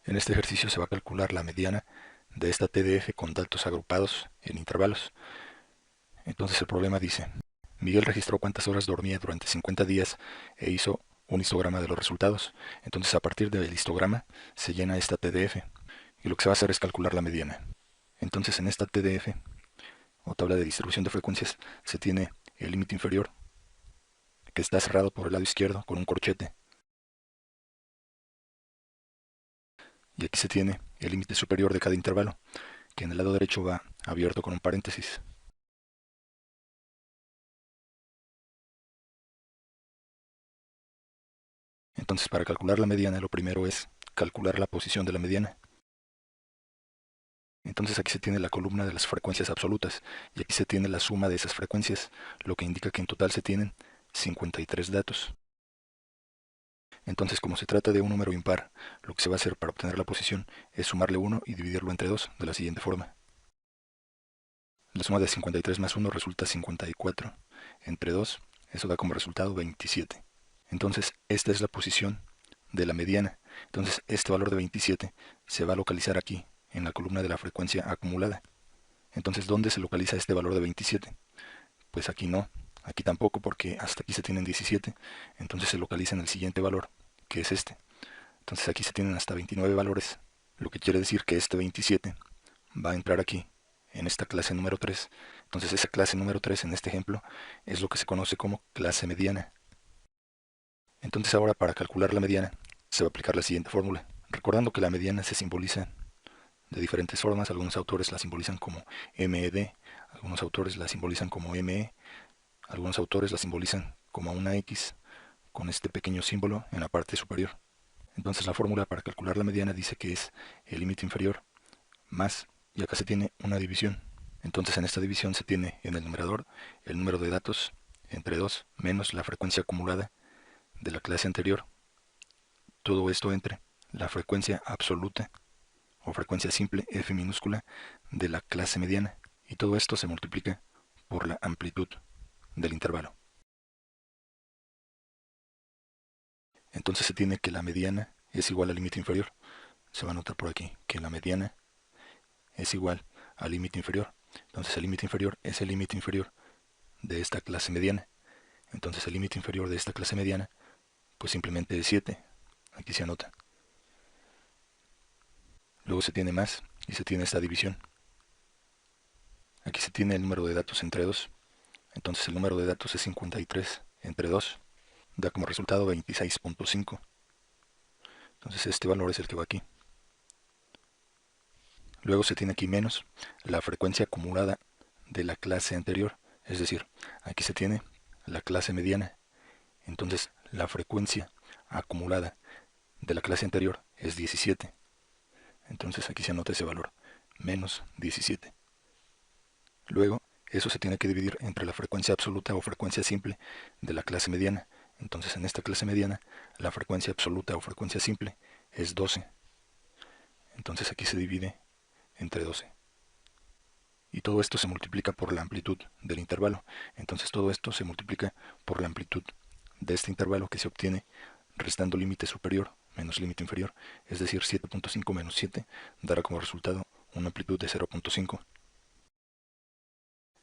En este ejercicio se va a calcular la mediana de esta TDF con datos agrupados en intervalos. Entonces el problema dice, Miguel registró cuántas horas dormía durante 50 días e hizo un histograma de los resultados. Entonces a partir del histograma se llena esta TDF y lo que se va a hacer es calcular la mediana. Entonces en esta TDF o tabla de distribución de frecuencias se tiene el límite inferior que está cerrado por el lado izquierdo con un corchete. Y aquí se tiene el límite superior de cada intervalo, que en el lado derecho va abierto con un paréntesis. Entonces para calcular la mediana lo primero es calcular la posición de la mediana. Entonces aquí se tiene la columna de las frecuencias absolutas y aquí se tiene la suma de esas frecuencias, lo que indica que en total se tienen 53 datos. Entonces como se trata de un número impar, lo que se va a hacer para obtener la posición es sumarle 1 y dividirlo entre 2 de la siguiente forma. La suma de 53 más 1 resulta 54. Entre 2, eso da como resultado 27. Entonces esta es la posición de la mediana. Entonces este valor de 27 se va a localizar aquí, en la columna de la frecuencia acumulada. Entonces, ¿dónde se localiza este valor de 27? Pues aquí no, aquí tampoco, porque hasta aquí se tienen 17. Entonces se localiza en el siguiente valor, que es este. Entonces aquí se tienen hasta 29 valores, lo que quiere decir que este 27 va a entrar aquí, en esta clase número 3. Entonces esa clase número 3 en este ejemplo es lo que se conoce como clase mediana. Entonces ahora para calcular la mediana se va a aplicar la siguiente fórmula. Recordando que la mediana se simboliza de diferentes formas, algunos autores la simbolizan como MED, algunos autores la simbolizan como ME, algunos autores la simbolizan como una X con este pequeño símbolo en la parte superior. Entonces la fórmula para calcular la mediana dice que es el límite inferior más, y acá se tiene una división. Entonces en esta división se tiene en el numerador el número de datos entre 2 menos la frecuencia acumulada de la clase anterior. Todo esto entre la frecuencia absoluta o frecuencia simple f minúscula de la clase mediana, y todo esto se multiplica por la amplitud del intervalo. Entonces se tiene que la mediana es igual al límite inferior. Se va a notar por aquí que la mediana es igual al límite inferior. Entonces el límite inferior es el límite inferior de esta clase mediana. Entonces el límite inferior de esta clase mediana pues simplemente es 7. Aquí se anota. Luego se tiene más y se tiene esta división. Aquí se tiene el número de datos entre 2. Entonces el número de datos es 53 entre 2. Da como resultado 26.5. Entonces este valor es el que va aquí. Luego se tiene aquí menos la frecuencia acumulada de la clase anterior. Es decir, aquí se tiene la clase mediana. Entonces la frecuencia acumulada de la clase anterior es 17. Entonces aquí se anota ese valor, menos 17. Luego, eso se tiene que dividir entre la frecuencia absoluta o frecuencia simple de la clase mediana. Entonces en esta clase mediana, la frecuencia absoluta o frecuencia simple es 12. Entonces aquí se divide entre 12. Y todo esto se multiplica por la amplitud del intervalo. Entonces todo esto se multiplica por la amplitud de este intervalo que se obtiene restando límite superior menos límite inferior, es decir, 7.5 menos 7 dará como resultado una amplitud de 0.5.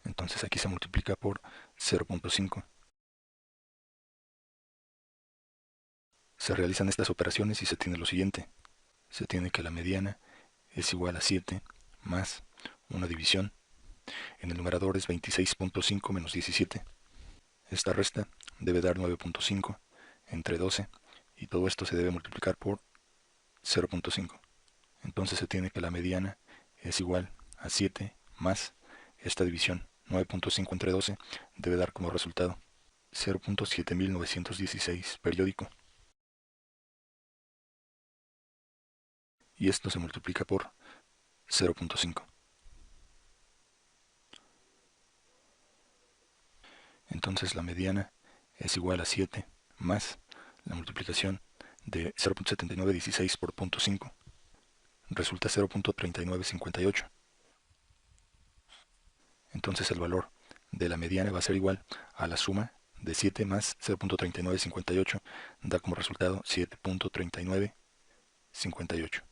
Entonces aquí se multiplica por 0.5. Se realizan estas operaciones y se tiene lo siguiente. Se tiene que la mediana es igual a 7 más una división. En el numerador es 26.5 menos 17. Esta resta debe dar 9.5 entre 12 y todo esto se debe multiplicar por 0.5. Entonces se tiene que la mediana es igual a 7 más esta división. 9.5 entre 12 debe dar como resultado 0.7916 periódico. Y esto se multiplica por 0.5. Entonces la mediana es igual a 7 más la multiplicación de 0.7916 por 0.5. Resulta 0.3958. Entonces el valor de la mediana va a ser igual a la suma de 7 más 0.3958, da como resultado 7.3958.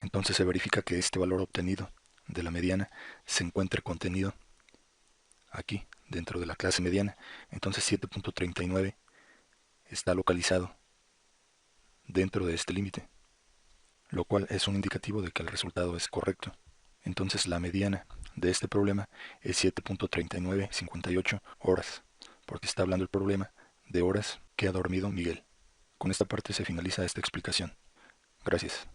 Entonces se verifica que este valor obtenido de la mediana se encuentre contenido aquí, dentro de la clase mediana. Entonces 7.39 está localizado dentro de este límite, lo cual es un indicativo de que el resultado es correcto. Entonces la mediana de este problema es 7.3958 horas, porque está hablando el problema de horas que ha dormido Miguel. Con esta parte se finaliza esta explicación. Gracias.